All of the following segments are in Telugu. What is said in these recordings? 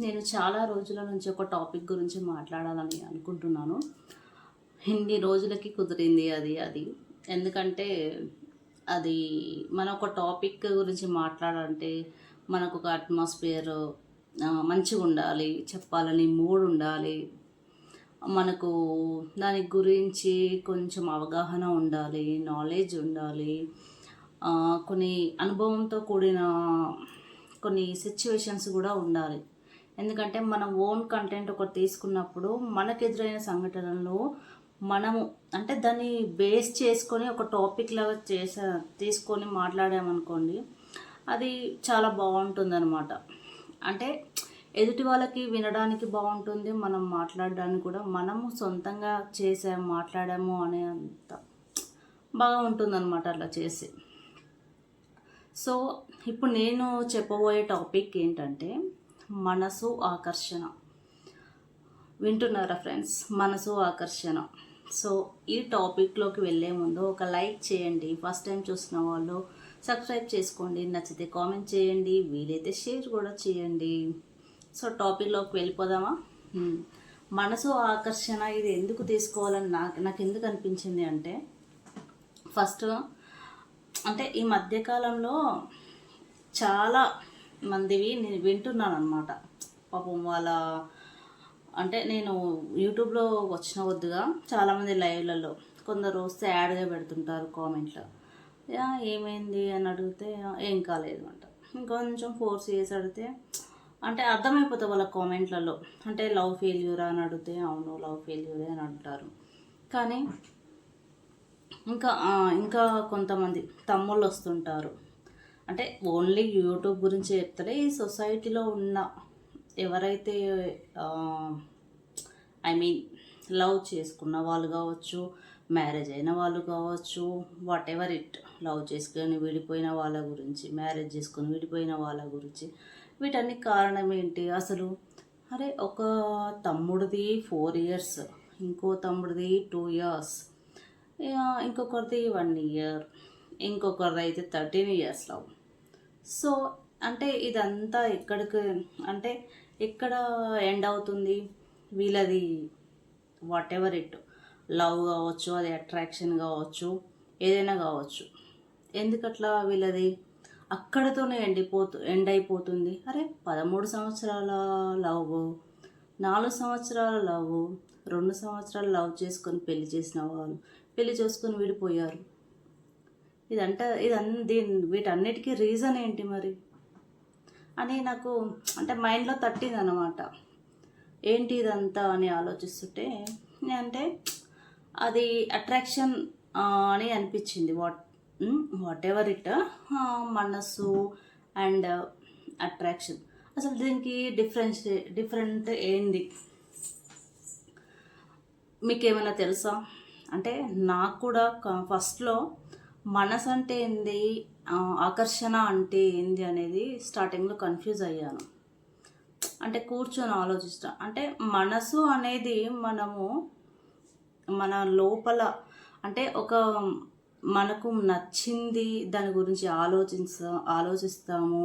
నేను చాలా రోజుల నుంచి ఒక టాపిక్ గురించి మాట్లాడాలని అనుకుంటున్నాను. ఇన్ని రోజులకి కుదిరింది అది. ఎందుకంటే అది మన ఒక టాపిక్ గురించి మాట్లాడాలంటే మనకు ఒక అట్మాస్ఫియర్ మంచిగుండాలి. చెప్పాలని మూడ్ ఉండాలి. మనకు దాని గురించి కొంచెం అవగాహన ఉండాలి. నాలెడ్జ్ ఉండాలి. కొన్ని అనుభవంతో కూడిన కొన్ని సిచ్యువేషన్స్ కూడా ఉండాలి. ఎందుకంటే మనం ఓన్ కంటెంట్ ఒకటి తీసుకున్నప్పుడు మనకెదురైన సంఘటనలు మనము అంటే దాన్ని బేస్ చేసుకొని ఒక టాపిక్ లాగా తీసుకొని మాట్లాడామనుకోండి, అది చాలా బాగుంటుందన్నమాట. అంటే ఎదుటి వాళ్ళకి వినడానికి బాగుంటుంది, మనం మాట్లాడడానికి కూడా మనము సొంతంగా చేసాము మాట్లాడాము అనే అంత బాగా ఉంటుందన్నమాట అట్లా చేసి. సో ఇప్పుడు నేను చెప్పబోయే టాపిక్ ఏంటంటే మనసు ఆకర్షణ. వింటున్నారా ఫ్రెండ్స్? మనసు ఆకర్షణ. సో ఈ టాపిక్లోకి వెళ్ళే ముందు ఒక లైక్ చేయండి. ఫస్ట్ టైం చూసిన వాళ్ళు సబ్స్క్రైబ్ చేసుకోండి. నచ్చితే కామెంట్ చేయండి, వీలైతే షేర్ కూడా చేయండి. సో టాపిక్లోకి వెళ్ళిపోదామా? మనసు ఆకర్షణ ఇది ఎందుకు తీసుకోవాలని నాకు ఎందుకు అనిపించింది అంటే, ఫస్ట్ అంటే ఈ మధ్యకాలంలో చాలా మందివి నేను వింటున్నాను అనమాట. పాపం వాళ్ళ అంటే నేను యూట్యూబ్లో వచ్చిన కొద్దిగా చాలామంది లైవ్లలో కొందరు సాడ్గా పెడుతుంటారు కామెంట్లో. ఏమైంది అని అడిగితే ఏం కాలేదు అంట. ఇంకొంచెం ఫోర్స్ చేసి అడిగితే అంటే అర్థమైపోతుంది వాళ్ళ కామెంట్లలో. అంటే లవ్ ఫెయిల్యూరా అని అడిగితే అవును లవ్ ఫెయిల్యూరే అని అంటారు. కానీ ఇంకా కొంతమంది తమ్ముళ్ళు వస్తుంటారు. అంటే ఓన్లీ యూట్యూబ్ గురించి చెప్తారే, ఈ సొసైటీలో ఉన్న ఎవరైతే ఐ మీన్ లవ్ చేసుకున్న వాళ్ళు కావచ్చు, మ్యారేజ్ అయిన వాళ్ళు కావచ్చు, వాట్ ఎవర్ ఇట్, లవ్ చేసుకొని విడిపోయిన వాళ్ళ గురించి, మ్యారేజ్ చేసుకొని విడిపోయిన వాళ్ళ గురించి, వీటన్ని కారణం ఏంటి అసలు? అరే ఒక తమ్ముడిది 4 years, ఇంకో తమ్ముడిది 2 years, ఇంకొకరిది 1 year, ఇంకొకరిది అయితే 13 years లవ్. సో అంటే ఇదంతా ఎక్కడికి అంటే ఎక్కడ ఎండ్ అవుతుంది వీళ్ళది? వాట్ ఎవర్ ఇట్, లవ్ కావచ్చు, అది అట్రాక్షన్ కావచ్చు, ఏదైనా కావచ్చు. ఎందుకట్లా వీళ్ళది అక్కడితోనే ఎండ్ అయిపోతుంది? అరే 13 సంవత్సరాల లవ్, 4 సంవత్సరాల లవ్, 2 సంవత్సరాలు లవ్ చేసుకొని పెళ్లి చేసిన వాళ్ళు పెళ్లి చేసుకొని విడిపోయారు. వీటన్నిటికీ రీజన్ ఏంటి మరి అని నాకు అంటే మైండ్లో తట్టింది అనమాట. ఏంటి ఇదంతా అని ఆలోచిస్తుంటే అంటే అది అట్రాక్షన్ అని అనిపించింది. వాట్ ఎవర్ ఇట్, మనసు అండ్ అట్రాక్షన్, అసలు దీనికి డిఫరెంట్ ఏంది మీకేమైనా తెలుసా? అంటే నాకు కూడా ఫస్ట్లో మనసు అంటే ఏంది, ఆకర్షణ అంటే ఏంది అనేది స్టార్టింగ్లో కన్ఫ్యూజ్ అయ్యాను. అంటే కూర్చొని ఆలోచిస్తా. అంటే మనసు అనేది మనము మన లోపల అంటే ఒక మనకు నచ్చింది దాని గురించి ఆలోచిస్తాము,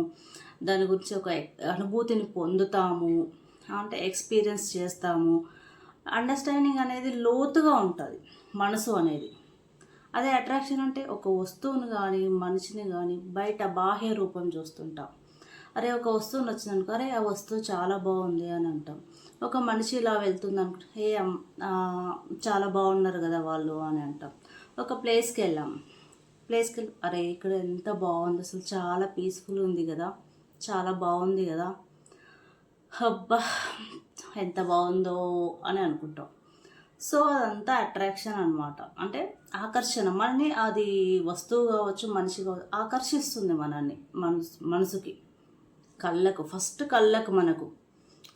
దాని గురించి ఒక అనుభూతిని పొందుతాము, అంటే ఎక్స్పీరియన్స్ చేస్తాము. అండర్స్టాండింగ్ అనేది లోతుగా ఉంటుంది మనసు అనేది. అదే అట్రాక్షన్ అంటే ఒక వస్తువుని కానీ మనిషిని కానీ బయట బాహ్య రూపం చూస్తుంటాం. అరే ఒక వస్తువు నచ్చిందనుకో, అరే ఆ వస్తువు చాలా బాగుంది అని అంటాం. ఒక మనిషి ఇలా వెళ్తుంది అనుకుంటే చాలా బాగున్నారు కదా వాళ్ళు అని అంటాం. ఒక ప్లేస్కి వెళ్ళి అరే ఇక్కడ ఎంత బాగుంది, అసలు చాలా పీస్ఫుల్ ఉంది కదా, చాలా బాగుంది కదా, అబ్బా ఎంత బాగుందో అని అనుకుంటాం. సో అదంతా అట్రాక్షన్ అనమాట. అంటే ఆకర్షణ మనని, అది వస్తువు కావచ్చు మనిషి కావచ్చు, ఆకర్షిస్తుంది మనల్ని మనసుకి, కళ్ళకు. ఫస్ట్ కళ్ళకు, మనకు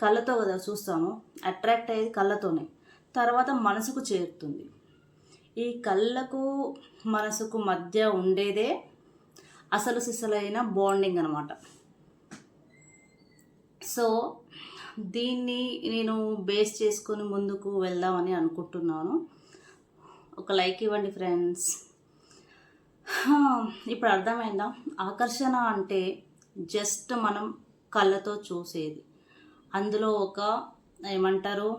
కళ్ళతో కదా చూస్తాము, అట్రాక్ట్ అయ్యేది కళ్ళతోనే, తర్వాత మనసుకు చేరుతుంది. ఈ కళ్ళకు మనసుకు మధ్య ఉండేదే అసలు సిసలైన బాండింగ్ అనమాట. సో దీన్ని నేను బేస్ చేసుకొని ముందుకు వెళ్దామని అనుకుంటున్నాను. ఒక లైక్ ఇవ్వండి ఫ్రెండ్స్. ఇప్పుడు అర్థమైందా? ఆకర్షణ అంటే జస్ట్ మనం కళ్ళతో చూసేది. అందులో ఒక ఏమంటారు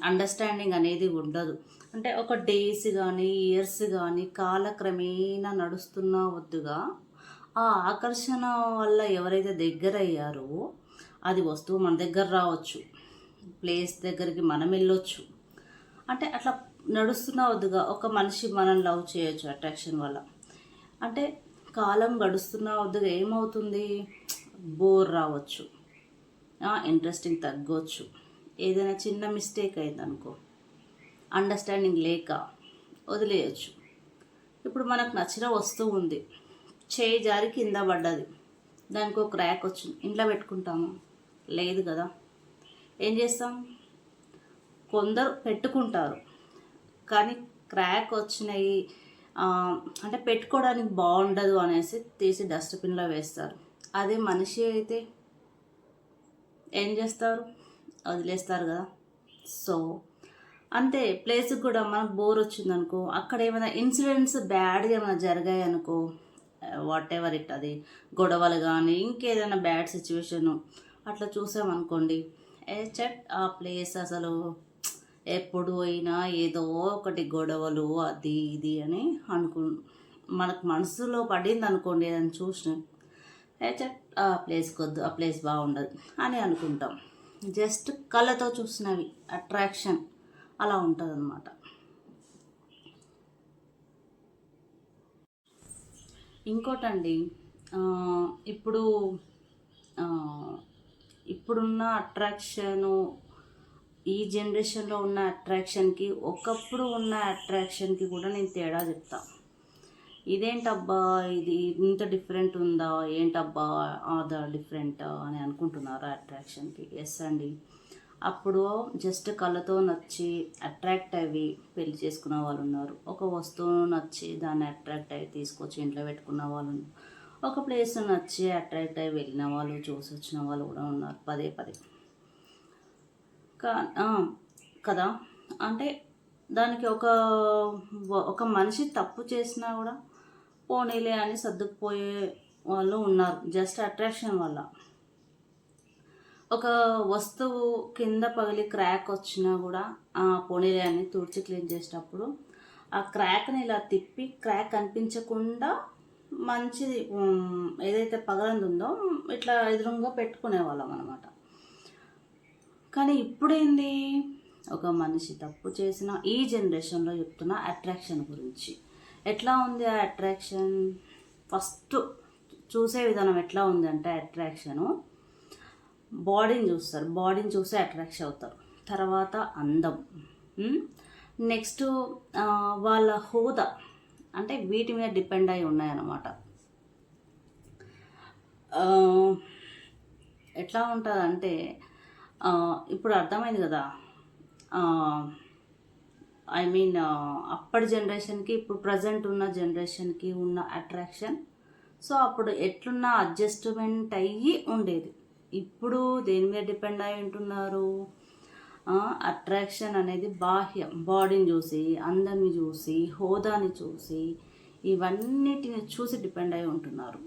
అండర్స్టాండింగ్ అనేది ఉండదు. అంటే ఒక డేస్ కానీ ఇయర్స్ కానీ కాలక్రమేణా నడుస్తున్న వద్దుగా ఆ ఆకర్షణ వల్ల ఎవరైతే దగ్గరయ్యారో అది వస్తువు మన దగ్గర రావచ్చు, ప్లేస్ దగ్గరికి మనం వెళ్ళొచ్చు. అంటే అట్లా నడుస్తున్న వద్దుగా ఒక మనిషి మనం లవ్ చేయొచ్చు అట్రాక్షన్ వల్ల. అంటే కాలం గడుస్తున్న వద్దుగా ఏమవుతుంది, బోర్ రావచ్చు, ఇంట్రెస్టింగ్ తగ్గొచ్చు, ఏదైనా చిన్న మిస్టేక్ అయిందనుకో, అండర్స్టాండింగ్ లేక వదిలేయచ్చు. ఇప్పుడు మనకు నచ్చిన వస్తువు ఉంది, చేయి జారి కింద పడ్డది, దానికి ఒక క్రాక్ వచ్చింది, ఇంట్లో పెట్టుకుంటాము? లేదు కదా. ఏం చేస్తాం, కొందరు పెట్టుకుంటారు కానీ క్రాక్ వచ్చినాయి అంటే పెట్టుకోవడానికి బాగుండదు అనేసి తీసి డస్ట్బిన్లో వేస్తారు. అదే మనిషి అయితే ఏం చేస్తారు, వదిలేస్తారు కదా. సో అంతే, ప్లేస్కి కూడా మనకు బోర్ వచ్చిందనుకో, అక్కడ ఏమైనా ఇన్సిడెంట్స్ బ్యాడ్గా ఏమైనా జరిగాయి అనుకో, వాట్ ఎవర్ ఇట్, అది గొడవలు కానీ ఇంకేదైనా బ్యాడ్ సిచ్యువేషను అట్లా చూసామనుకోండి, ఆ ప్లేస్ అసలు ఎప్పుడు అయినా ఏదో ఒకటి గొడవలు అది ఇది అని మనకు మనసులో పడింది అనుకోండి, ఏదైనా చూసిన ఆ ప్లేస్కి వద్దు, ఆ ప్లేస్ బాగుండదు అని అనుకుంటాం. జస్ట్ కళ్ళతో చూసినవి అట్రాక్షన్ అలా ఉంటుంది అన్నమాట. ఇంకోటండి, ఇప్పుడు ఇప్పుడున్న అట్రాక్షను, ఈ జనరేషన్లో ఉన్న అట్రాక్షన్కి ఒకప్పుడు ఉన్న అట్రాక్షన్కి కూడా నేను తేడా చెప్తా. ఇదేంటబ్బా ఇది ఇంత డిఫరెంట్ ఉందా, ఏంటబ్బా అదా డిఫరెంట్ అని అనుకుంటున్నారా అట్రాక్షన్కి? ఎస్ అండి. అప్పుడు జస్ట్ కళ్ళతో నచ్చి అట్రాక్ట్ అయ్యి పెళ్లి చేసుకున్న వాళ్ళు ఉన్నారు, ఒక వస్తువును నచ్చి దాన్ని అట్రాక్ట్ అయ్యి తీసుకొచ్చి ఇంట్లో పెట్టుకున్న వాళ్ళు ఉన్నారు, ఒక ప్లేస్ నచ్చి అట్రాక్ట్ అయ్యి వెళ్ళిన వాళ్ళు, చూసి వచ్చిన వాళ్ళు కూడా ఉన్నారు పదే పదే కదా. అంటే దానికి ఒక మనిషి తప్పు చేసినా కూడా పోనీలే అని సర్దుకుపోయే వాళ్ళు ఉన్నారు జస్ట్ అట్రాక్షన్ వల్ల. ఒక వస్తువు కింద పగిలి క్రాక్ వచ్చినా కూడా పోనీలే అని తుడిచి క్లీన్ చేసేటప్పుడు ఆ క్రాక్ని ఇలా తిప్పి క్రాక్ కనిపించకుండా మంచిది ఏదైతే పగలంది ఉందో ఇట్లా ఎదురుగా పెట్టుకునేవాళ్ళం అనమాట. కానీ ఇప్పుడేంది, ఒక మనిషి తప్పు చేసిన ఈ జనరేషన్లో చెప్తున్న అట్రాక్షన్ గురించి. ఎట్లా ఉంది ఆ అట్రాక్షన్? ఫస్ట్ చూసే విధానం ఎట్లా ఉంది అంటే, అట్రాక్షను బాడీని చూస్తారు, బాడీని చూసి అట్రాక్షన్ అవుతారు. తర్వాత అందం, నెక్స్ట్ వాళ్ళ హోదా, అంటే వీటి మీద డిపెండ్ అయి ఉన్నాయన్నమాట. ఎట్లా ఉంటుందంటే ఇప్పుడు అర్థమైంది కదా, ఐ మీన్ అప్పటి జనరేషన్కి ఇప్పుడు ప్రజెంట్ ఉన్న జనరేషన్కి ఉన్న అట్రాక్షన్. సో అప్పుడు ఎట్లున్న అడ్జస్ట్మెంట్ అయ్యి ఉండేది, ఇప్పుడు దేని మీద డిపెండ్ అయి ఉంటున్నారు. అట్రాక్షన్ అనేది బాహ్యం, బాడీని చూసి, అందాన్ని చూసి, హోదాని చూసి, ఇవన్నిటిని చూసి డిపెండ్ అయి ఉంటున్నారు.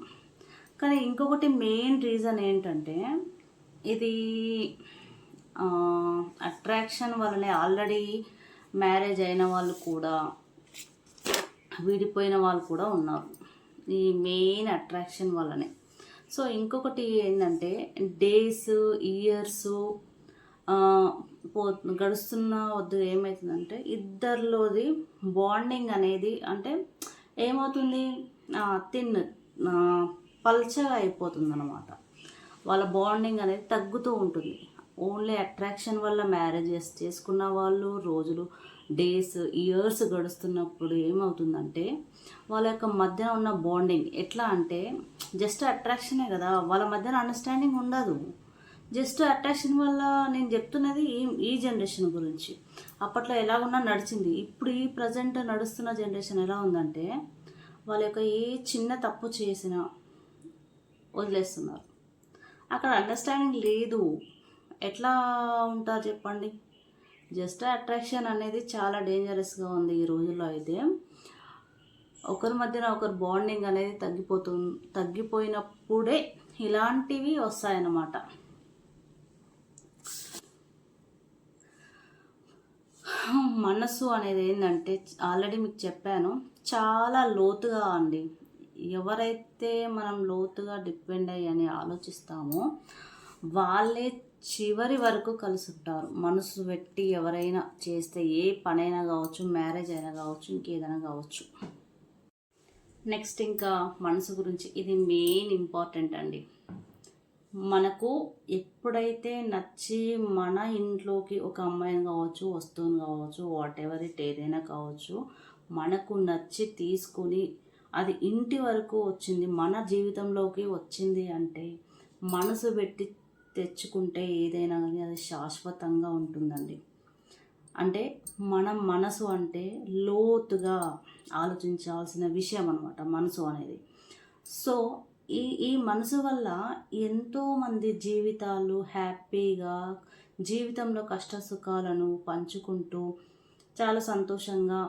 కానీ ఇంకొకటి మెయిన్ రీజన్ ఏంటంటే, ఇది అట్రాక్షన్ వల్లనే ఆల్రెడీ మ్యారేజ్ అయిన వాళ్ళు కూడా, విడిపోయిన వాళ్ళు కూడా ఉన్నారు, ఈ మెయిన్ అట్రాక్షన్ వల్లనే. సో ఇంకొకటి ఏంటంటే, డేస్ ఇయర్స్ గడుస్తున్న వద్దు ఏమవుతుందంటే ఇద్దరిలోది బాండింగ్ అనేది అంటే ఏమవుతుంది, పల్చగా అయిపోతుంది అన్నమాట. వాళ్ళ బాండింగ్ అనేది తగ్గుతూ ఉంటుంది. ఓన్లీ అట్రాక్షన్ వల్ల మ్యారేజెస్ చేసుకున్న వాళ్ళు రోజులు, డేస్, ఇయర్స్ గడుస్తున్నప్పుడు ఏమవుతుందంటే వాళ్ళ యొక్క మధ్యన ఉన్న బాండింగ్ ఎట్లా అంటే, జస్ట్ అట్రాక్షనే కదా, వాళ్ళ మధ్యన అండర్స్టాండింగ్ ఉండదు. జస్ట్ అట్రాక్షన్ వల్ల నేను చెప్తున్నది ఈ జనరేషన్ గురించి. అప్పట్లో ఎలాగున్నా నడిచింది, ఇప్పుడు ఈ ప్రజెంట్ నడుస్తున్న జనరేషన్ ఎలా ఉందంటే, వాళ్ళ యొక్క ఏ చిన్న తప్పు చేసినా వదిలేస్తున్నారు. అక్కడ అండర్స్టాండింగ్ లేదు. ఎట్లా ఉంటారు చెప్పండి? జస్ట్ అట్రాక్షన్ అనేది చాలా డేంజరస్గా ఉంది ఈ రోజుల్లో. అయితే ఒకరి మధ్యన ఒకరు బాండింగ్ అనేది తగ్గిపోయినప్పుడే ఇలాంటివి వస్తాయన్నమాట. మనసు అనేది ఏంటంటే ఆల్రెడీ మీకు చెప్పాను, చాలా లోతుగా అండి. ఎవరైతే మనం లోతుగా డిపెండ్ అయ్యి ఆలోచిస్తామో వాళ్ళే చివరి వరకు కలిసి ఉంటారు. మనసు పెట్టి ఎవరైనా చేస్తే ఏ పనైనా కావచ్చు, మ్యారేజ్ అయినా కావచ్చు, ఇంకేదైనా కావచ్చు. నెక్స్ట్ ఇంకా మనసు గురించి, ఇది మెయిన్ ఇంపార్టెంట్ అండి. మనకు ఎప్పుడైతే నచ్చి మన ఇంట్లోకి ఒక అమ్మాయిని కావచ్చు, వస్తువుని కావచ్చు, వాట్ ఎవర్ ఇట్ ఏదైనా కావచ్చు, మనకు నచ్చి తీసుకుని అది ఇంటి వరకు వచ్చింది, మన జీవితంలోకి వచ్చింది అంటే మనసు పెట్టి తెచ్చుకుంటే ఏదైనా కానీ అది శాశ్వతంగా ఉంటుందండి. అంటే మన మనసు అంటే లోతుగా ఆలోచించాల్సిన విషయం అనమాట మనసు అనేది. సో ఈ మనసు వల్ల ఎంతోమంది జీవితాలు హ్యాపీగా, జీవితంలో కష్ట సుఖాలను పంచుకుంటూ చాలా సంతోషంగా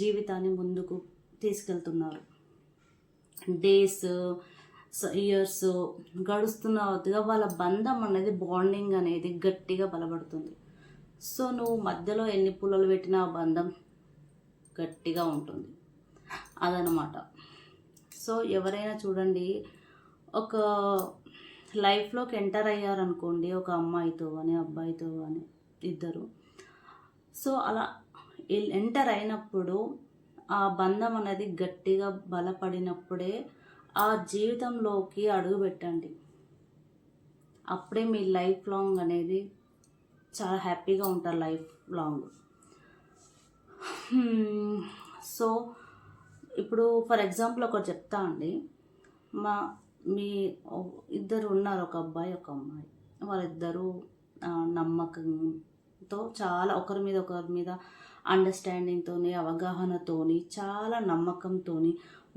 జీవితాన్ని ముందుకు తీసుకెళ్తున్నారు. డేస్ ఇయర్స్ గడుస్తున్న కొద్దిగా వాళ్ళ బంధం అనేది, బాండింగ్ అనేది గట్టిగా బలపడుతుంది. సో నువ్వు మధ్యలో ఎన్ని పుల్లలు పెట్టినా ఆ బంధం గట్టిగా ఉంటుంది అదనమాట. సో ఎవరైనా చూడండి, ఒక లైఫ్లోకి ఎంటర్ అయ్యారనుకోండి, ఒక అమ్మాయితో కానీ అబ్బాయితో కానీ ఇద్దరు. సో అలా ఎంటర్ అయినప్పుడు ఆ బంధం అనేది గట్టిగా బలపడినప్పుడే ఆ జీవితంలోకి అడుగు పెట్టండి. అప్పుడే మీ లైఫ్ లాంగ్ అనేది చాలా హ్యాపీగా ఉంటారు, లైఫ్ లాంగ్. సో ఇప్పుడు ఫర్ ఎగ్జాంపుల్ ఒకటి చెప్తా అండి. మీ ఇద్దరు ఉన్నారు, ఒక అబ్బాయి ఒక అమ్మాయి. వాళ్ళిద్దరూ నమ్మకంతో చాలా ఒకరి మీద అండర్స్టాండింగ్తో, అవగాహనతో, చాలా నమ్మకంతో,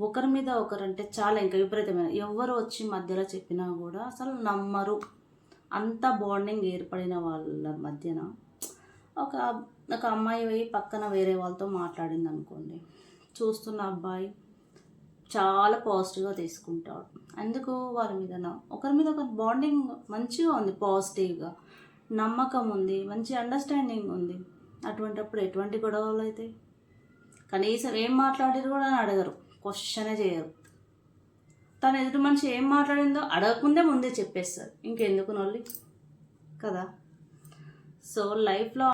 ఒకరి మీద ఒకరంటే చాలా ఇంకా విపరీతమైన, ఎవరు వచ్చి మధ్యలో చెప్పినా కూడా అసలు నమ్మరు. అంత బాండింగ్ ఏర్పడిన వాళ్ళ మధ్యన ఒక అమ్మాయి పోయి పక్కన వేరే వాళ్ళతో మాట్లాడింది అనుకోండి, చూస్తున్న అబ్బాయి చాలా పాజిటివ్గా తీసుకుంటాడు. అందుకు వాళ్ళ మీద ఒకరి మీద ఒకరి బాండింగ్ మంచిగా ఉంది, పాజిటివ్గా నమ్మకం ఉంది, మంచి అండర్స్టాండింగ్ ఉంది. అటువంటిప్పుడు ఎటువంటి గొడవలు అయితే కనీసం ఏం మాట్లాడారు కూడా అని అడగరు, క్వశ్చనే చేయరు. తను ఎదుటి మనిషి ఏం మాట్లాడిందో ముందే చెప్పేస్తారు, ఇంకెందుకు నొల్లి కదా. సో లైఫ్లో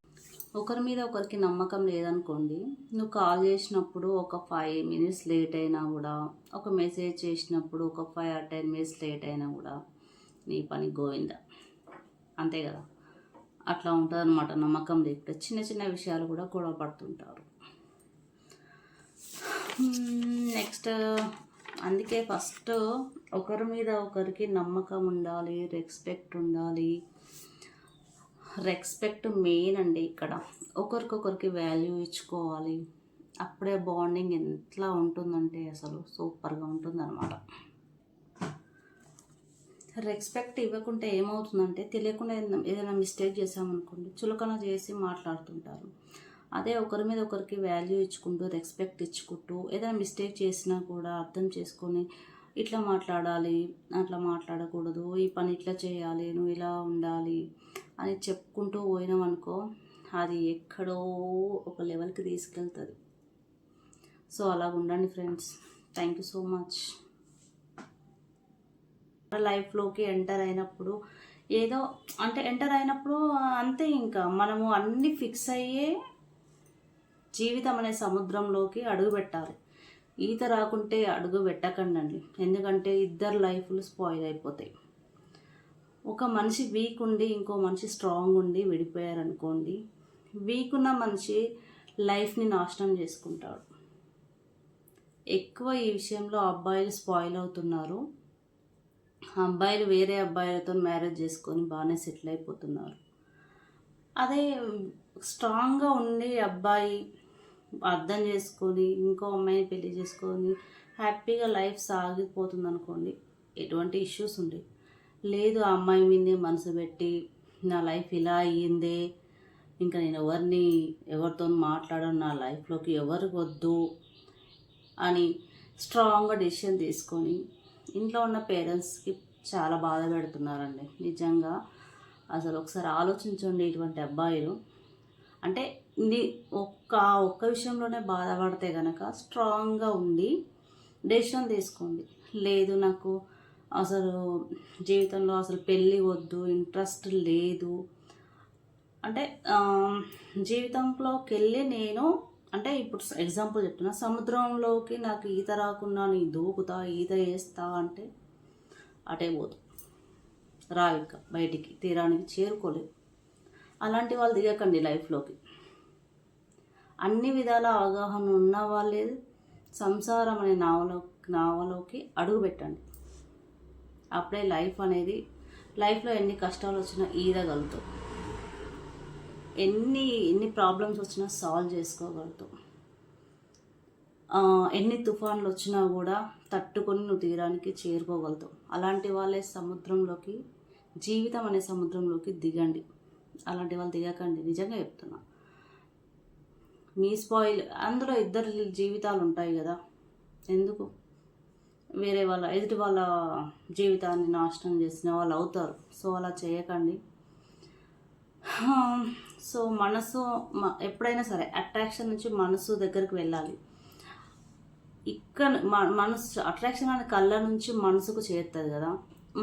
ఒకరి మీద ఒకరికి నమ్మకం లేదనుకోండి, నువ్వు కాల్ చేసినప్పుడు ఒక 5 minutes లేట్ అయినా కూడా, ఒక మెసేజ్ చేసినప్పుడు ఒక 5 or 10 minutes లేట్ అయినా కూడా నీ పని గోవింద, అంతే కదా. అట్లా ఉంటుంది అనమాట. నమ్మకం లేకపోతే చిన్న చిన్న విషయాలు కూడా గొడవ పడుతుంటారు. నెక్స్ట్ అందుకే ఫస్ట్ ఒకరి మీద ఒకరికి నమ్మకం ఉండాలి, రెస్పెక్ట్ ఉండాలి. రెస్పెక్ట్ మెయిన్ అండి ఇక్కడ. ఒకరికొకరికి వాల్యూ ఇచ్చుకోవాలి. అప్పుడే బాండింగ్ ఎట్లా ఉంటుందంటే అసలు సూపర్గా ఉంటుంది అనమాట. రెస్పెక్ట్ ఇవ్వకుంటే ఏమవుతుందంటే, తెలియకుండా ఏదైనా మిస్టేక్ చేసామనుకోండి, చులకన చేసి మాట్లాడుతుంటారు. అదే ఒకరి మీద ఒకరికి వాల్యూ ఇచ్చుకుంటూ, రెస్పెక్ట్ ఇచ్చుకుంటూ, ఏదైనా మిస్టేక్ చేసినా కూడా అర్థం చేసుకొని, ఇట్లా మాట్లాడాలి, అట్లా మాట్లాడకూడదు, ఈ పని ఇట్లా చేయాలి, నువ్వు ఇలా ఉండాలి అని చెప్పుకుంటూ పోయినామనుకో, అది ఎక్కడో ఒక లెవెల్కి తీసుకెళ్తుంది. సో అలా ఉండండి friends. Thank you so much. లైఫ్లోకి ఎంటర్ అయినప్పుడు ఏదో అంటే ఎంటర్ అయినప్పుడు అంతే, ఇంకా మనము అన్నీ ఫిక్స్ అయ్యే జీవితం అనే సముద్రంలోకి అడుగు పెట్టాలి. ఈత రాకుంటే అడుగు పెట్టకండి, ఎందుకంటే ఇద్దరు లైఫ్లు స్పాయిల్ అయిపోతాయి. ఒక మనిషి వీక్ ఉండి ఇంకో మనిషి స్ట్రాంగ్ ఉండి విడిపోయారనుకోండి, వీక్ ఉన్న మనిషి లైఫ్ని నాశనం చేసుకుంటాడు. ఎక్కువ ఈ విషయంలో అబ్బాయిలు స్పాయిల్ అవుతున్నారు. అబ్బాయిలు వేరే అబ్బాయిలతో మ్యారేజ్ చేసుకొని బాగానే సెటిల్ అయిపోతున్నారు. అదే స్ట్రాంగ్గా ఉండి అబ్బాయి అర్థం చేసుకొని ఇంకో అమ్మాయిని పెళ్లి చేసుకొని హ్యాపీగా లైఫ్ సాగిపోతుంది అనుకోండి, ఎటువంటి ఇష్యూస్ ఉండేవి. లేదు ఆ అమ్మాయి మీదే మనసు పెట్టి నా లైఫ్ ఇలా అయ్యిందే, ఇంకా నేను ఎవరితో మాట్లాడను, నా లైఫ్లోకి ఎవరు వద్దు అని స్ట్రాంగ్గా డెసిషన్ తీసుకొని ఇంట్లో ఉన్న పేరెంట్స్కి చాలా బాధ పెడుతున్నారండి. నిజంగా అసలు ఒకసారి ఆలోచించండి. ఇటువంటి అబ్బాయిలు అంటే నీ ఒక్క విషయంలోనే బాధపడితే కనుక స్ట్రాంగ్గా ఉండి డెసిషన్ తీసుకోండి. లేదు నాకు అసలు జీవితంలో అసలు పెళ్ళి వద్దు, ఇంట్రెస్ట్ లేదు అంటే జీవితంలోకి వెళ్ళి నేను అంటే ఇప్పుడు ఎగ్జాంపుల్ చెప్తున్నా, సముద్రంలోకి నాకు ఈత రాకుండా నీ దూకుతా ఈత వేస్తా అంటే అటే పోదు, రావిక బయటికి తీరానికి చేరుకోలేదు. అలాంటి వాళ్ళు దిగకండి లైఫ్లోకి. అన్ని విధాల అవగాహన ఉన్న వాళ్ళే సంసారం అనే నావలోకి అడుగు పెట్టండి. అప్పుడే లైఫ్లో ఎన్ని కష్టాలు వచ్చినా ఈదగలుగుతావు, ఎన్ని ప్రాబ్లమ్స్ వచ్చినా సాల్వ్ చేసుకోగలుగుతావు, ఎన్ని తుఫాన్లు వచ్చినా కూడా తట్టుకొని నువ్వు తీరానికి చేరుకోగలుగుతావు. అలాంటి వాళ్ళే జీవితం అనే సముద్రంలోకి దిగండి. అలాంటి వాళ్ళు దిగకండి, నిజంగా చెప్తున్నా. అందులో ఇద్దరు జీవితాలు ఉంటాయి కదా, ఎందుకు వేరే ఎదుటి వాళ్ళ జీవితాన్ని నాశనం చేసిన వాళ్ళు అవుతారు. సో అలా చేయకండి. సో ఎప్పుడైనా సరే అట్రాక్షన్ నుంచి మనసు దగ్గరికి వెళ్ళాలి. ఇక్కడ మనసు అట్రాక్షన్ అనే కళ్ళ నుంచి మనసుకు చేరుతుంది కదా,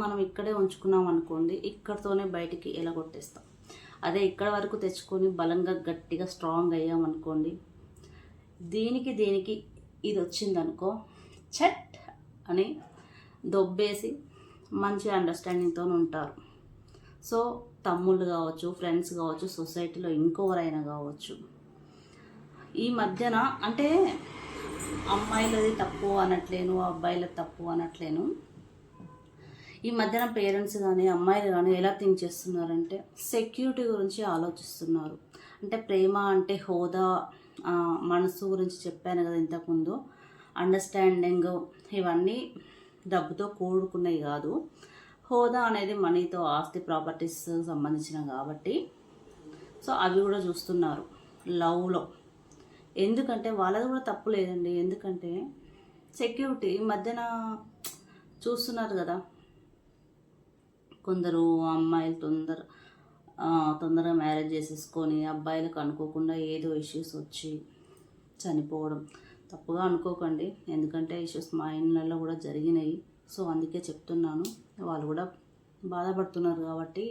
మనం ఇక్కడే ఉంచుకున్నాం అనుకోండి, ఇక్కడతోనే బయటికి ఎలగొట్టేస్తాం. అదే ఇక్కడ వరకు తెచ్చుకొని బలంగా గట్టిగా స్ట్రాంగ్ అయ్యామనుకోండి, దీనికి ఇది వచ్చిందనుకో చట్ అని దొబ్బేసి మంచి అండర్స్టాండింగ్తో ఉంటారు. సో తమ్ముళ్ళు కావచ్చు, ఫ్రెండ్స్ కావచ్చు, సొసైటీలో ఇంకెవరైనా కావచ్చు. ఈ మధ్యన అంటే అమ్మాయిలది తప్పు అనట్లేను, అబ్బాయిలది తప్పు అనట్లేను. ఈ మధ్యన పేరెంట్స్ కానీ అమ్మాయిలు కానీ ఎలా థింక్ చేస్తున్నారంటే సెక్యూరిటీ గురించి ఆలోచిస్తున్నారు. అంటే ప్రేమ అంటే హోదా, మనసు గురించి చెప్పాను కదా ఇంతకుముందు, అండర్స్టాండింగ్ ఇవన్నీ డబ్బుతో కూడుకున్నవి కాదు. హోదా అనేది మనీతో, ఆస్తి ప్రాపర్టీస్ సంబంధించిన కాబట్టి సో అవి కూడా చూస్తున్నారు లవ్లో. ఎందుకంటే వాళ్ళది కూడా తప్పు లేదండి. ఎందుకంటే సెక్యూరిటీ మధ్యన చూస్తున్నారు కదా, కొందరు అమ్మాయిలు తొందరగా మ్యారేజ్ చేసేసుకొని అబ్బాయిలకు అనుకోకుండా ఏదో ఇష్యూస్ వచ్చి చనిపోవడం. తప్పుగా అనుకోకండి, ఎందుకంటే ఇష్యూస్ మా ఇండ్లలో కూడా జరిగినాయి. సో అందుకే చెప్తున్నాను, వాళ్ళు కూడా బాధపడుతున్నారు కాబట్టి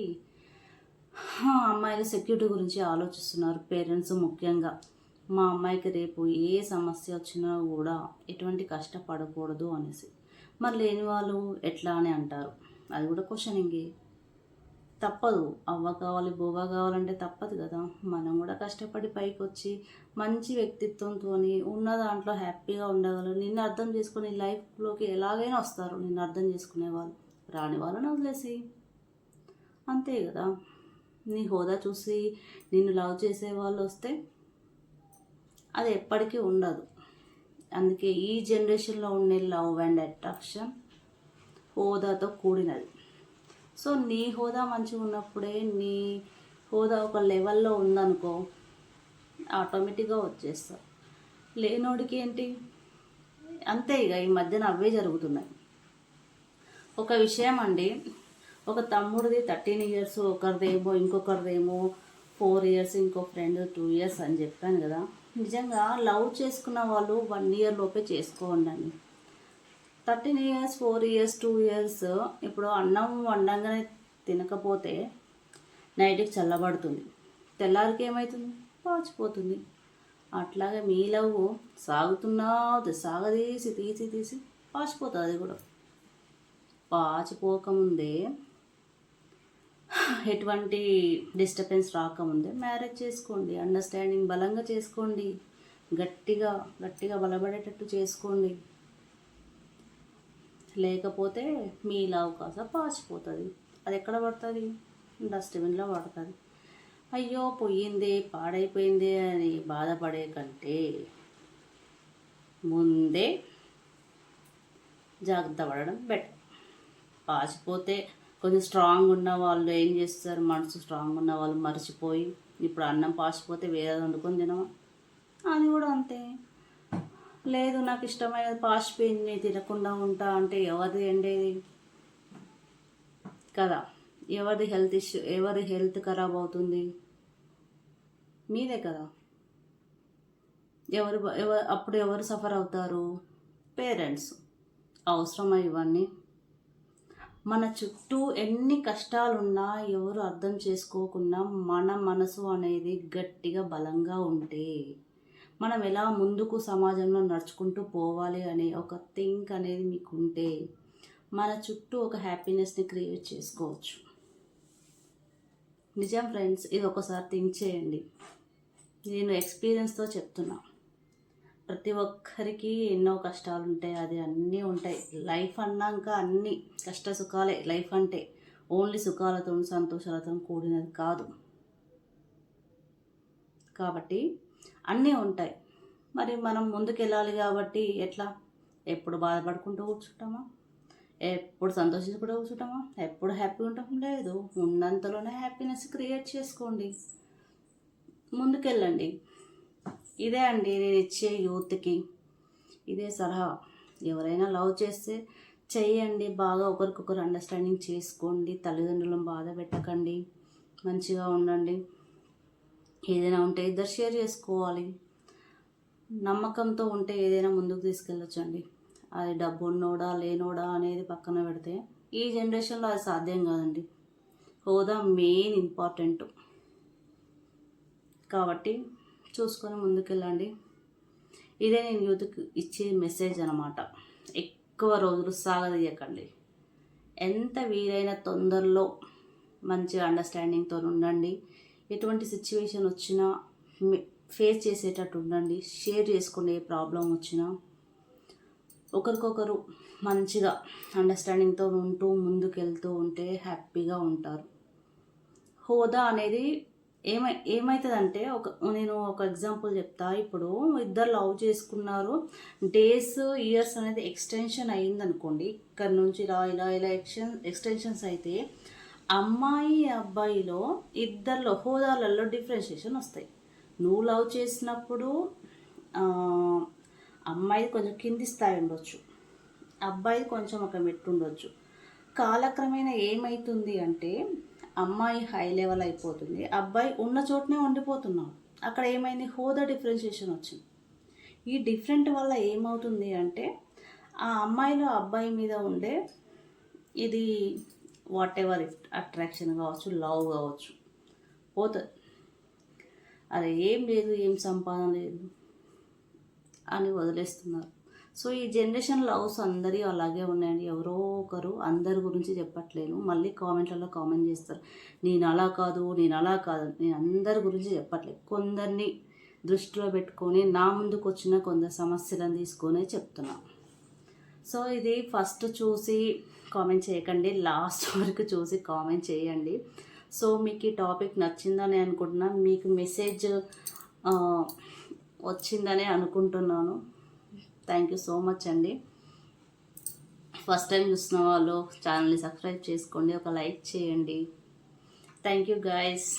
అమ్మాయిలు సెక్యూరిటీ గురించి ఆలోచిస్తున్నారు. పేరెంట్స్ ముఖ్యంగా మా అమ్మాయికి రేపు ఏ సమస్య వచ్చినా కూడా ఎటువంటి కష్టపడకూడదు అనేసి. మరి లేని వాళ్ళు ఎట్లా అని అంటారు, అది కూడా క్వశ్చనింగే. తప్పదు, అవ్వ కావాలి బువ్వ కావాలంటే తప్పదు కదా. మనం కూడా కష్టపడి పైకి వచ్చి మంచి వ్యక్తిత్వంతో ఉన్న దాంట్లో హ్యాపీగా ఉండగలరు. నిన్ను అర్థం చేసుకుని లైఫ్లోకి ఎలాగైనా వస్తారు. నిన్ను అర్థం చేసుకునే వాళ్ళు, రాని వాళ్ళని వదిలేసి అంతే కదా. నీ హోదా చూసి నిన్ను లవ్ చేసే వాళ్ళు వస్తే అది ఎప్పటికీ ఉండదు. అందుకే ఈ జనరేషన్లో ఉండే లవ్ అండ్ అట్రాక్షన్ హోదాతో కూడినది. సో నీ హోదా మంచిగా ఉన్నప్పుడే, నీ హోదా ఒక లెవెల్లో ఉందనుకో ఆటోమేటిక్గా వచ్చేస్తారు. లేనోడికి ఏంటి, అంతే. ఇక ఈ మధ్యన అవే జరుగుతున్నాయి. ఒక విషయం అండి, ఒక తమ్ముడిది 13 years, ఇంకొకరిదేమో 4 years, ఇంకో ఫ్రెండ్ 2 years అని చెప్పాను కదా. నిజంగా లవ్ చేసుకున్న వాళ్ళు 1 year లోపే చేసుకోండి. 13 years, 4 years, 2 years ఇప్పుడు అన్నం వండంగానే తినకపోతే నైట్కి చల్లబడుతుంది, తెల్లారికి ఏమవుతుంది, పాచిపోతుంది. అట్లాగే మీ లవ్ సాగదీసి తీసి పాచిపోతుంది. అది కూడా పాచిపోకముందే, ఎటువంటి డిస్టర్బెన్స్ రాకముందే మ్యారేజ్ చేసుకోండి. అండర్స్టాండింగ్ బలంగా చేసుకోండి, గట్టిగా బలపడేటట్టు చేసుకోండి. లేకపోతే మీ లవ్ కాస్త పాచిపోతుంది. అది ఎక్కడ పడుతుంది, డస్ట్బిన్లో పడుతుంది. అయ్యో పోయింది, పాడైపోయింది అని బాధపడే కంటే ముందే జాగ్రత్త పడడం బెటర్. పాచిపోతే కొంచెం స్ట్రాంగ్ ఉన్న వాళ్ళు ఏం చేస్తారు, మనసు స్ట్రాంగ్ ఉన్న వాళ్ళు మర్చిపోయి ఇప్పుడు అన్నం పాచిపోతే వేరే వండుకొని తినమా, అది కూడా అంతే. లేదు నాకు ఇష్టమైనది పాచిపోయింది తినకుండా ఉంటా అంటే ఎవరిది ఎండేది కదా, ఎవరి హెల్త్ ఖరాబ్ అవుతుంది. మీదే కదా. అప్పుడు ఎవరు సఫర్ అవుతారు? పేరెంట్స్. అవసరమా ఇవన్నీ? మన చుట్టూ ఎన్ని కష్టాలున్నా ఎవరు అర్థం చేసుకోకుండా మన మనసు అనేది గట్టిగా బలంగా ఉంటే మనం ఎలా ముందుకు సమాజంలో నడుచుకుంటూ పోవాలి అనే ఒక థింక్ అనేది మీకు ఉంటే మన చుట్టూ ఒక హ్యాపీనెస్ని క్రియేట్ చేసుకోవచ్చు. నిజం ఫ్రెండ్స్, ఇది ఒకసారి థింక్ చేయండి. నేను ఎక్స్పీరియన్స్తో చెప్తున్నా. ప్రతి ఒక్కరికి ఎన్నో కష్టాలు ఉంటాయి, అది అన్నీ ఉంటాయి. లైఫ్ అన్నాక అన్నీ కష్ట సుఖాలే. లైఫ్ అంటే ఓన్లీ సుఖాలతో సంతోషాలతో కూడినది కాదు. కాబట్టి అన్నీ ఉంటాయి. మరి మనం ముందుకు వెళ్ళాలి కాబట్టి ఎట్లా? ఎప్పుడు బాధపడుకుంటూ కూర్చుంటామా? ఎప్పుడు సంతోషించుకుంటూ కూర్చుంటామా? ఎప్పుడు హ్యాపీగా ఉంటాం? లేదు. ఉన్నంతలోనే హ్యాపీనెస్ క్రియేట్ చేసుకోండి, ముందుకెళ్ళండి. ఇదే అండి నేను ఇచ్చే యూత్కి ఇదే సలహా. ఎవరైనా లవ్ చేస్తే చెయ్యండి, బాగా ఒకరికొకరు అండర్స్టాండింగ్ చేసుకోండి, తల్లిదండ్రులను బాధ పెట్టకండి, మంచిగా ఉండండి. ఏదైనా ఉంటే ఇద్దరు షేర్ చేసుకోవాలి. నమ్మకంతో ఉంటే ఏదైనా ముందుకు తీసుకెళ్ళొచ్చండి. అది డబ్బు ఉన్నోడా లేనోడా అనేది పక్కన పెడితే ఈ జనరేషన్లో అది సాధ్యం కాదండి. హోదా మెయిన్ ఇంపార్టెంట్. కాబట్టి చూసుకొని ముందుకెళ్ళండి. ఇదే నేను యూత్కి ఇచ్చే మెసేజ్ అనమాట. ఎక్కువ రోజులు సాగదీయకండి. ఎంత వీలైన తొందరలో మంచి అండర్స్టాండింగ్తో ఉండండి. ఎటువంటి సిచ్యువేషన్ వచ్చినా ఫేస్ చేసేటట్టు ఉండండి. షేర్ చేసుకోండి. ఏ ప్రాబ్లం వచ్చినా ఒకరికొకరు మంచిగా అండర్స్టాండింగ్తో ఉంటూ ముందుకెళ్తూ ఉంటే హ్యాపీగా ఉంటారు. హోదా అనేది ఏమవుతుందంటే నేను ఒక ఎగ్జాంపుల్ చెప్తా. ఇప్పుడు ఇద్దరు లవ్ చేసుకున్నారు, డేస్ ఇయర్స్ అనేది ఎక్స్టెన్షన్ అయ్యిందనుకోండి. ఇక్కడ నుంచి ఇలా ఎక్స్టెన్షన్స్ అయితే అమ్మాయి అబ్బాయిలో ఇద్దరిలో హోదాలలో డిఫరెన్షియేషన్ వస్తాయి. నువ్వు లవ్ చేసినప్పుడు అమ్మాయిది కొంచెం కింది స్థాయి ఉండొచ్చు, అబ్బాయిది కొంచెం ఒక మెట్టు ఉండొచ్చు. కాలక్రమేణా ఏమవుతుంది అంటే అమ్మాయి హై లెవెల్ అయిపోతుంది, అబ్బాయి ఉన్న చోటనే ఉండిపోతున్నాడు. అక్కడ ఏమైంది? హోదా డిఫరెన్షియేషన్ వచ్చింది. ఈ డిఫరెంట్ వల్ల ఏమవుతుంది అంటే ఆ అమ్మాయిలో అబ్బాయి మీద ఉండే ఇది వాట్ ఎవర్ అట్రాక్షన్ కావచ్చు, లవ్ కావచ్చు, పోతుంది. అరే ఏం లేదు, ఏం సంపాదన లేదు అని వదిలేస్తున్నారు. సో ఈ జనరేషన్ లవ్స్ అందరి అలాగే ఉన్నాయండి. ఎవరో ఒకరు, అందరి గురించి చెప్పట్లేను. మళ్ళీ కామెంట్లలో కామెంట్ చేస్తారు, నేను అలా కాదు, నేను అలా కాదు. నేను అందరి గురించి చెప్పట్లేదు. కొందరిని దృష్టిలో పెట్టుకొని నా ముందుకు వచ్చిన కొందరు సమస్యలను తీసుకొని చెప్తున్నా. సో ఇది ఫస్ట్ చూసి కామెంట్ చేయకండి, లాస్ట్ వరకు చూసి కామెంట్ చేయండి. సో మీకు ఈ టాపిక్ నచ్చిందని అనుకుంటున్నాను, మీకు మెసేజ్ వచ్చిందని అనుకుంటున్నాను. థ్యాంక్ యూ సో మచ్ అండి. ఫస్ట్ టైం చూసిన వాళ్ళు ఛానల్ని సబ్స్క్రైబ్ చేసుకోండి, ఒక లైక్ చేయండి. Thank you guys.